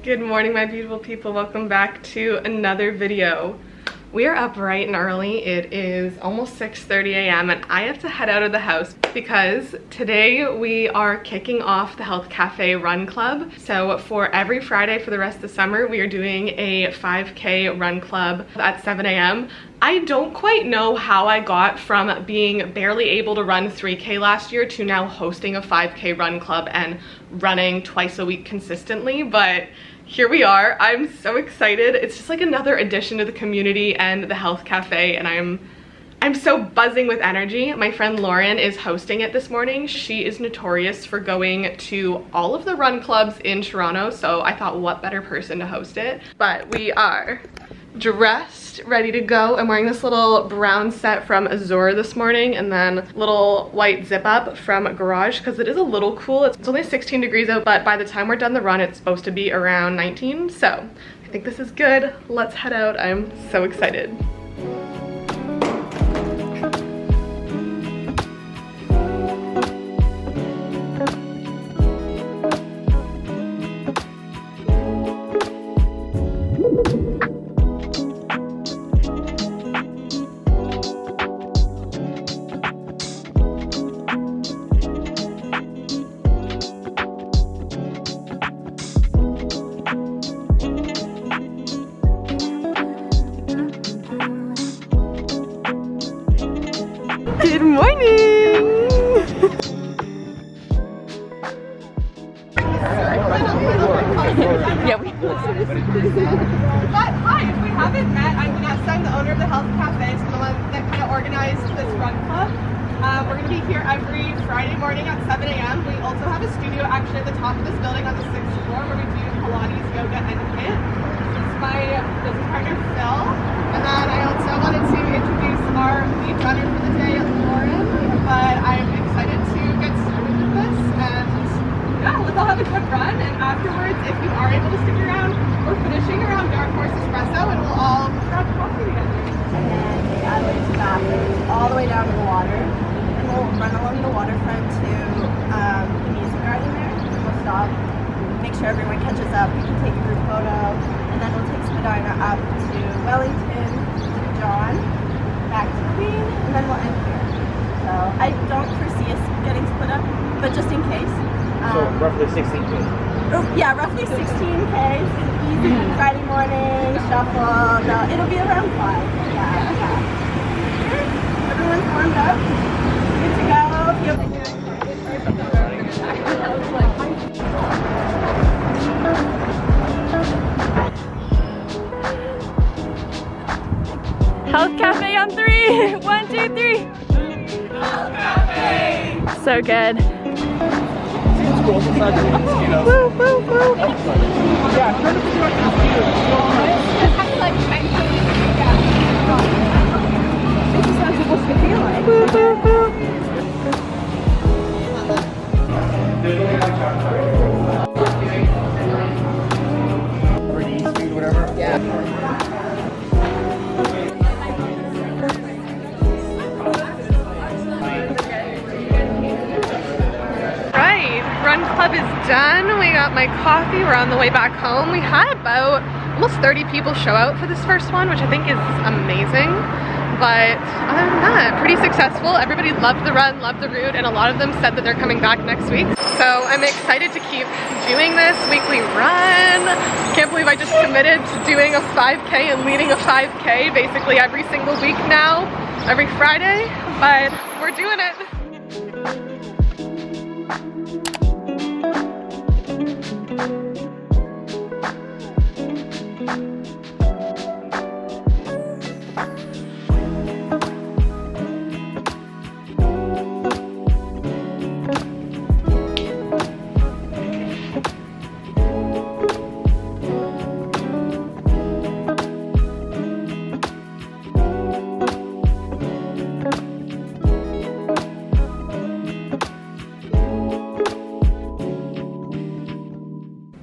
Good morning, my beautiful people. Welcome back to another video. We are up bright and early. It is almost 6:30 a.m. and I have to head out of the house because today we are kicking off the Health Cafe Run Club. So for every Friday for the rest of the summer, we are doing a 5K run club at 7 a.m. I don't quite know how I got from being barely able to run 3K last year to now hosting a 5K run club and running twice a week consistently, but here we are. I'm so excited. It's just like another addition to the community and the Health Cafe, and I'm so buzzing with energy. My friend Lauren is hosting it this morning. She is notorious for going to all of the run clubs in Toronto, so I thought what better person to host it. But we are dressed, ready to go. I'm wearing this little brown set from Azure this morning and then little white zip up from Garage because it is a little cool. It's only 16 degrees out, but by the time we're done the run, it's supposed to be around 19. So I think this is good. Let's head out. I'm so excited. Good morning! Yeah, but hi, if we haven't met, I'm Vanessa. I'm the owner of the Health Cafe, so the one that kind of organized this run club. We're going to be here every Friday morning at 7 a.m. We also have a studio actually at the top of this building on the 6th floor where we do Pilates, yoga, and HIIT. This is my business partner, Phil. And then I also wanted to introduce our lead runner for the day, Lauren. But I'm excited to get started with this, and yeah, let's all have a good run, and afterwards, if you are able to stick around, we're finishing around Dark Horse Espresso, and we'll all grab coffee together. And then we add like bathrooms all the way down to the water, and we'll run along the waterfront to the music garden there, and we'll stop, make sure everyone catches up, we can take a group photo, and then we'll take Spadina up to Wellington, to John, back to Queen, and then we'll end here. So I don't foresee us getting split up, but just in case. So roughly 16K. Yeah, roughly 16Ks. Easy Friday morning, shuffle. No, it'll be around 5. Yeah. Everyone's warmed up. Good to go. Health Cafe on 3. 1, 2, 3. Health Cafe! So good. Woo, woo, woo. yeah, turn the video on the This is what it's supposed to feel like. Woo, woo, woo. speed, whatever. Yeah. Run club is done. We got my coffee. We're on the way back home. We had about almost 30 people show out for this first one, which I think is amazing. But other than that, pretty successful. Everybody loved the run, loved the route, and a lot of them said that they're coming back next week. So I'm excited to keep doing this weekly run. Can't believe I just committed to doing a 5K and leading a 5K basically every single week now, every Friday, but we're doing it.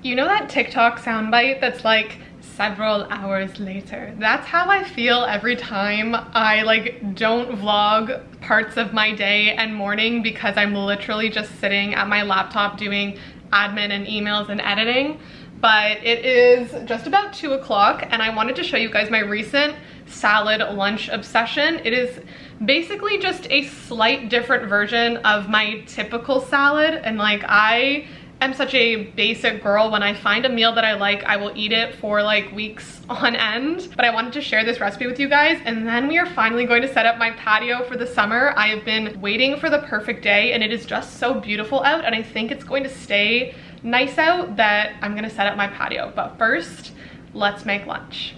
You know that TikTok soundbite that's like several hours later? That's how I feel every time I don't vlog parts of my day and morning because I'm literally just sitting at my laptop doing admin and emails and editing. but it is just about 2 o'clock and I wanted to show you guys my recent salad lunch obsession. It is basically just a slight different version of my typical salad, and like I am such a basic girl. When I find a meal that I like, I will eat it for like weeks on end. But I wanted to share this recipe with you guys, and then we are finally going to set up my patio for the summer. I have been waiting for the perfect day, and it is just so beautiful out, and I think it's going to stay nice out that I'm gonna set up my patio. But first, let's make lunch.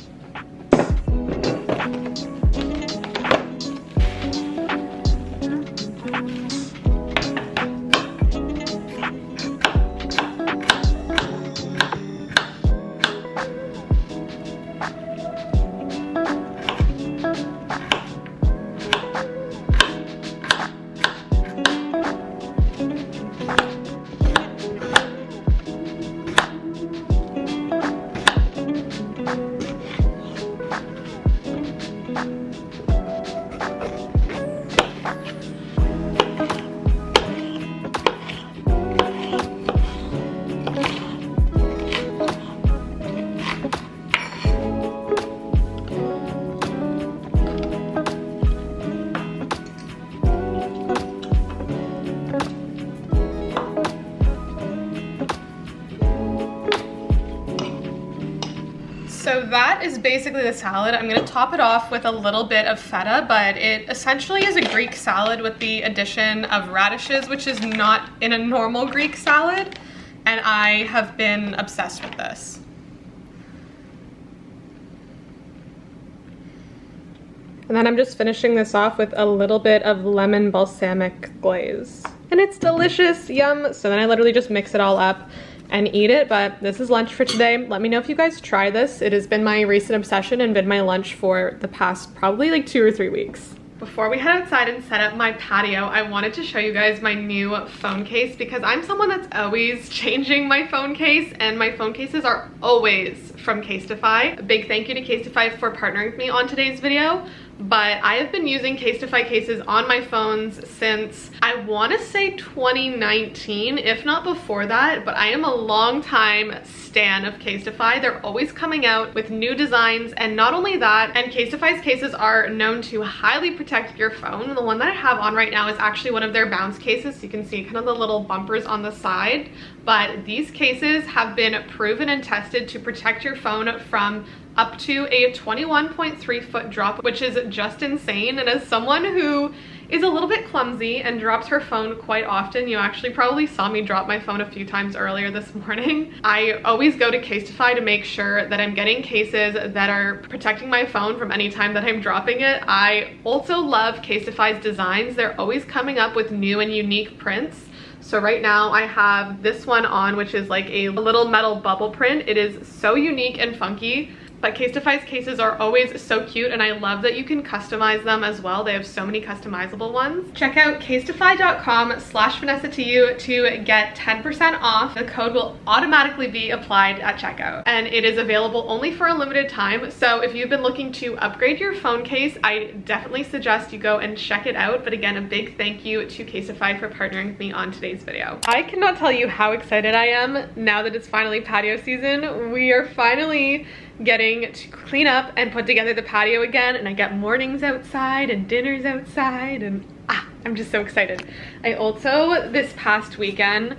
So that is basically the salad. I'm gonna top it off with a little bit of feta, but it essentially is a Greek salad with the addition of radishes, which is not in a normal Greek salad, and I have been obsessed with this. And then I'm just finishing this off with a little bit of lemon balsamic glaze. And it's delicious, yum. So then I literally just mix it all up and eat it, but this is lunch for today. Let me know if you guys try this. It has been my recent obsession and been my lunch for the past probably like 2 or 3 weeks. Before we head outside and set up my patio, I wanted to show you guys my new phone case because I'm someone that's always changing my phone case, and my phone cases are always from Casetify. A big thank you to Casetify for partnering with me on today's video. But I have been using Casetify cases on my phones since I want to say 2019, if not before that, but I am a long time stan of Casetify. They're always coming out with new designs, and not only that, and Casetify's cases are known to highly protect your phone. The one that I have on right now is actually one of their bounce cases, so you can see kind of the little bumpers on the side, but these cases have been proven and tested to protect your phone from up to a 21.3 foot drop, which is just insane. And as someone who is a little bit clumsy and drops her phone quite often, you actually probably saw me drop my phone a few times earlier this morning, I always go to Casetify to make sure that I'm getting cases that are protecting my phone from any time that I'm dropping it. I also love Casetify's designs. They're always coming up with new and unique prints. So right now I have this one on, which is like a little metal bubble print. It is so unique and funky. But Casetify's cases are always so cute, and I love that you can customize them as well. They have so many customizable ones. Check out casetify.com/vanessatiiu to get 10% off. The code will automatically be applied at checkout, and it is available only for a limited time. So if you've been looking to upgrade your phone case, I definitely suggest you go and check it out. But again, a big thank you to Casetify for partnering with me on today's video. I cannot tell you how excited I am now that it's finally patio season. We are finally getting to clean up and put together the patio again, and I get mornings outside and dinners outside, and I'm just so excited. I also this past weekend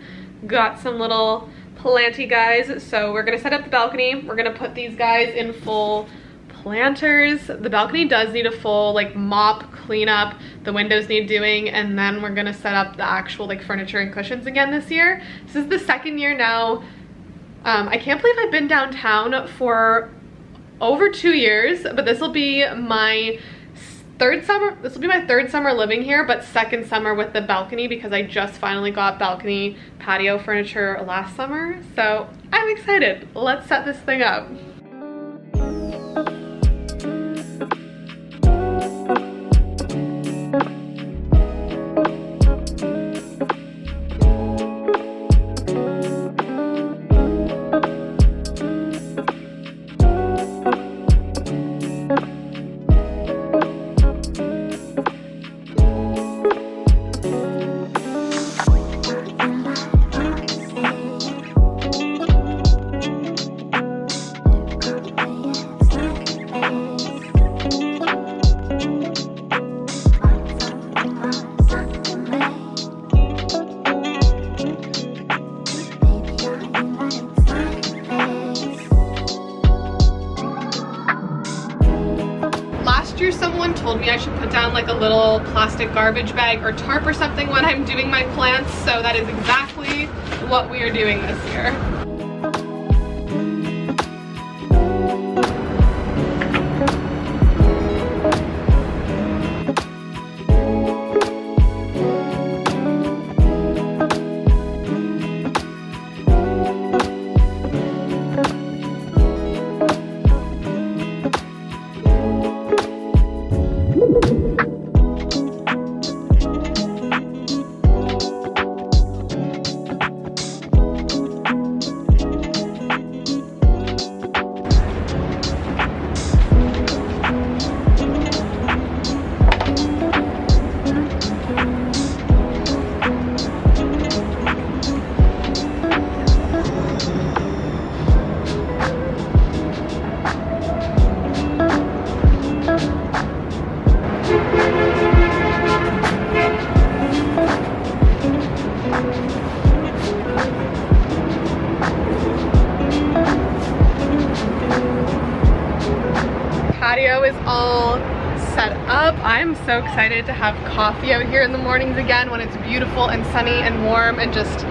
got some little planty guys, so we're gonna set up the balcony. We're gonna put these guys in full planters. The balcony does need a full like mop cleanup, the windows need doing, and then we're gonna set up the actual like furniture and cushions again this year. This is the second year now. I can't believe I've been downtown for over 2 years, but this will be my third summer. This will be my third summer living here, but second summer with the balcony because I just finally got balcony patio furniture last summer. So I'm excited. Let's set this thing up. told me I should put down like a little plastic garbage bag or tarp or something when I'm doing my plants, so that is exactly what we are doing this year. Patio is all set up. I'm so excited to have coffee out here in the mornings again when it's beautiful and sunny and warm, and just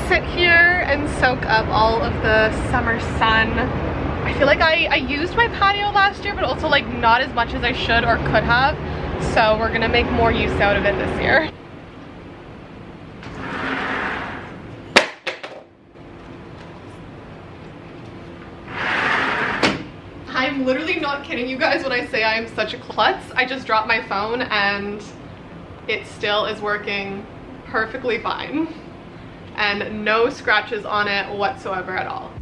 sit here and soak up all of the summer sun. I feel like I used my patio last year, but also like not as much as I should or could have. So we're gonna make more use out of it this year. I'm literally not kidding you guys when I say I am such a klutz. I just dropped my phone and it still is working perfectly fine. And no scratches on it whatsoever at all.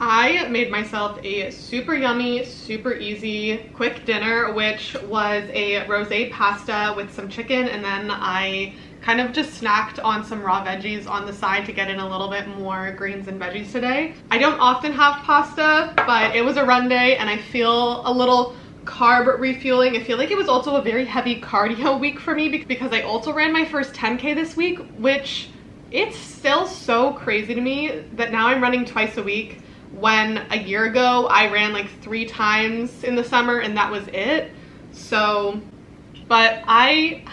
I made myself a super yummy, super easy, quick dinner, which was a rosé pasta with some chicken, and then I kind of just snacked on some raw veggies on the side to get in a little bit more greens and veggies today. I don't often have pasta, but it was a run day and I feel a little carb refueling. I feel like it was also a very heavy cardio week for me because I also ran my first 10K this week, which it's still so crazy to me that now I'm running twice a week, when a year ago I ran like 3 times in the summer and that was it. So, but I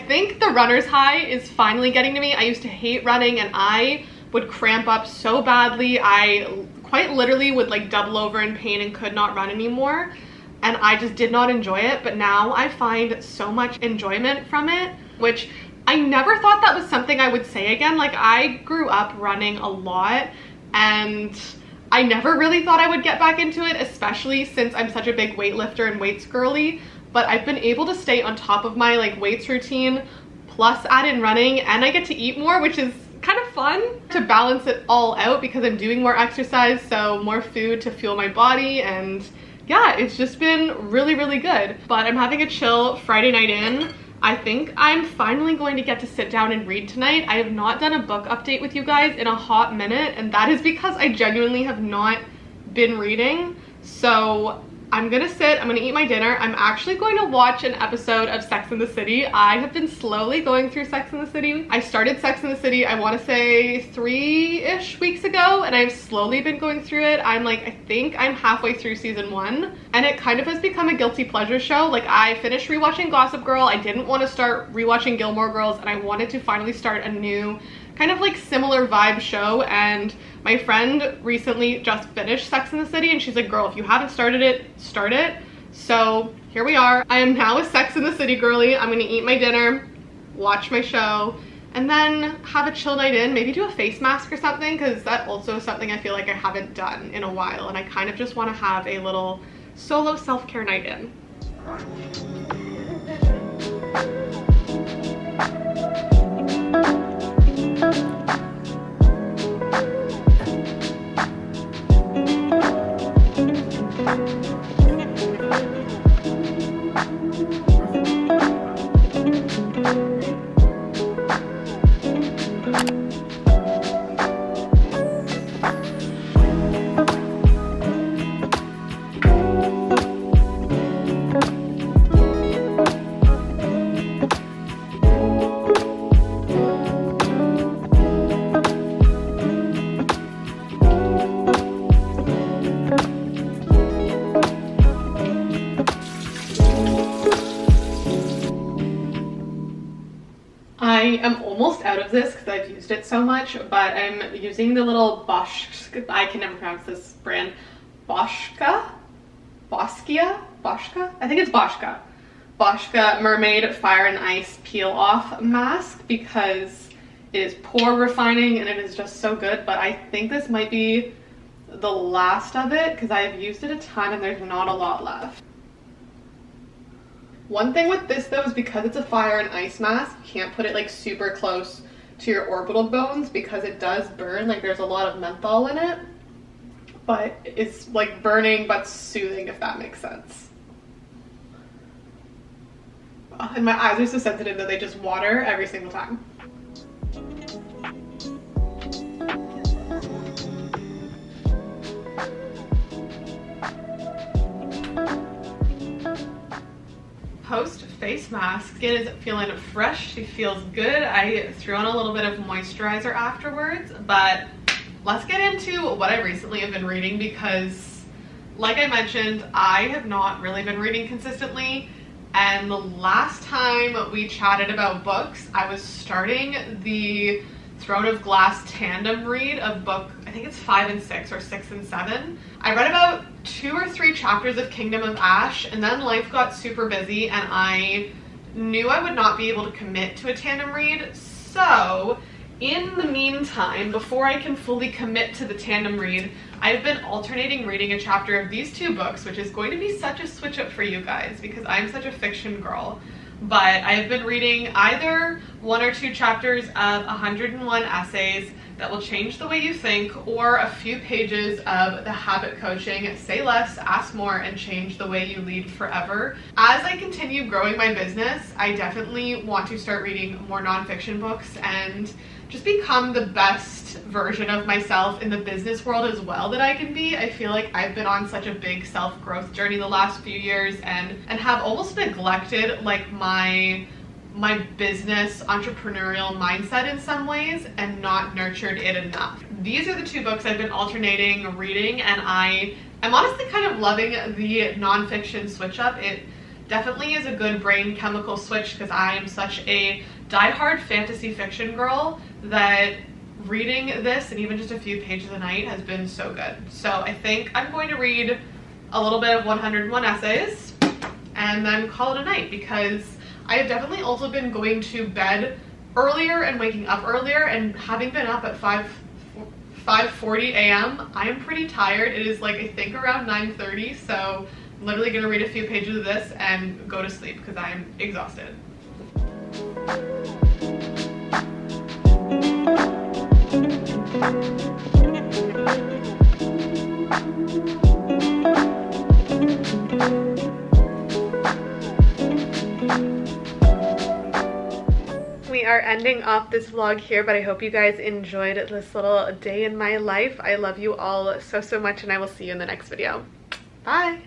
think the runner's high is finally getting to me. I used to hate running and I would cramp up so badly. I quite literally would like double over in pain and could not run anymore. And I just did not enjoy it. But now I find so much enjoyment from it, which I never thought that was something I would say again. Like, I grew up running a lot and I never really thought I would get back into it, especially since I'm such a big weightlifter and weights girly. But I've been able to stay on top of my like weights routine, plus add in running, and I get to eat more, which is kind of fun to balance it all out because I'm doing more exercise, so more food to fuel my body. And yeah, it's just been really, really good. But I'm having a chill Friday night in. I think I'm finally going to get to sit down and read tonight. I have not done a book update with you guys in a hot minute, and that is because I genuinely have not been reading. So I'm gonna sit, I'm gonna eat my dinner. I'm actually going to watch an episode of Sex and the City. I have been slowly going through Sex and the City. I started Sex and the City, I wanna say 3-ish weeks ago, and I've slowly been going through it. I'm like, I think I'm halfway through season 1, and it kind of has become a guilty pleasure show. Like, I finished rewatching Gossip Girl, I didn't want to start rewatching Gilmore Girls, and I wanted to finally start a new kind of like similar vibe show. And my friend recently just finished Sex and the City and she's like, girl, if you haven't started it, start it. So here we are. I am now a Sex and the City girly. I'm gonna eat my dinner, watch my show, and then have a chill night in, maybe do a face mask or something, because that also is something I feel like I haven't done in a while, and I kind of just want to have a little solo self-care night in. am almost out of this because I've used it so much, but I'm using the little I can never pronounce this brand, Boschka? I think it's Boschka Mermaid Fire and Ice Peel Off Mask because it is pore refining and it is just so good, but I think this might be the last of it because I've used it a ton and there's not a lot left. One thing with this though is because it's a fire and ice mask, you can't put it like super close to your orbital bones because it does burn. Like there's a lot of menthol in it, but it's like burning but soothing, if that makes sense. And my eyes are so sensitive that they just water every single time. Post face mask, skin is feeling fresh, she feels good. I threw on a little bit of moisturizer afterwards, but let's get into what I recently have been reading because like I mentioned, I have not really been reading consistently, and the last time we chatted about books, I was starting the Throne of Glass tandem read of book, I think it's 5 and 6 or 6 and 7. I read about 2 or 3 chapters of Kingdom of Ash and then life got super busy and I knew I would not be able to commit to a tandem read. So in the meantime, before I can fully commit to the tandem read, I've been alternating reading a chapter of these 2 books, which is going to be such a switch up for you guys because I'm such a fiction girl. But I've been reading either 1 or 2 chapters of 101 essays that will change the way you think, or a few pages of the habit coaching, Say Less, Ask More, and Change the Way You Lead Forever. As I continue growing my business, I definitely want to start reading more nonfiction books and just become the best version of myself in the business world as well that I can be. I feel like I've been on such a big self-growth journey the last few years and have almost neglected like my business entrepreneurial mindset in some ways and not nurtured it enough. These are the 2 books I've been alternating reading, and I am honestly kind of loving the nonfiction switch up. It definitely is a good brain chemical switch because I am such a diehard fantasy fiction girl that reading this and even just a few pages a night has been so good. So I think I'm going to read a little bit of 101 essays and then call it a night because I have definitely also been going to bed earlier and waking up earlier, and having been up at 5:40 a.m. I am pretty tired. It is like I think around 9:30, so I'm literally gonna read a few pages of this and go to sleep because I am exhausted. We are ending off this vlog here, but I hope you guys enjoyed this little day in my life. I love you all so much, and I will see you in the next video. Bye!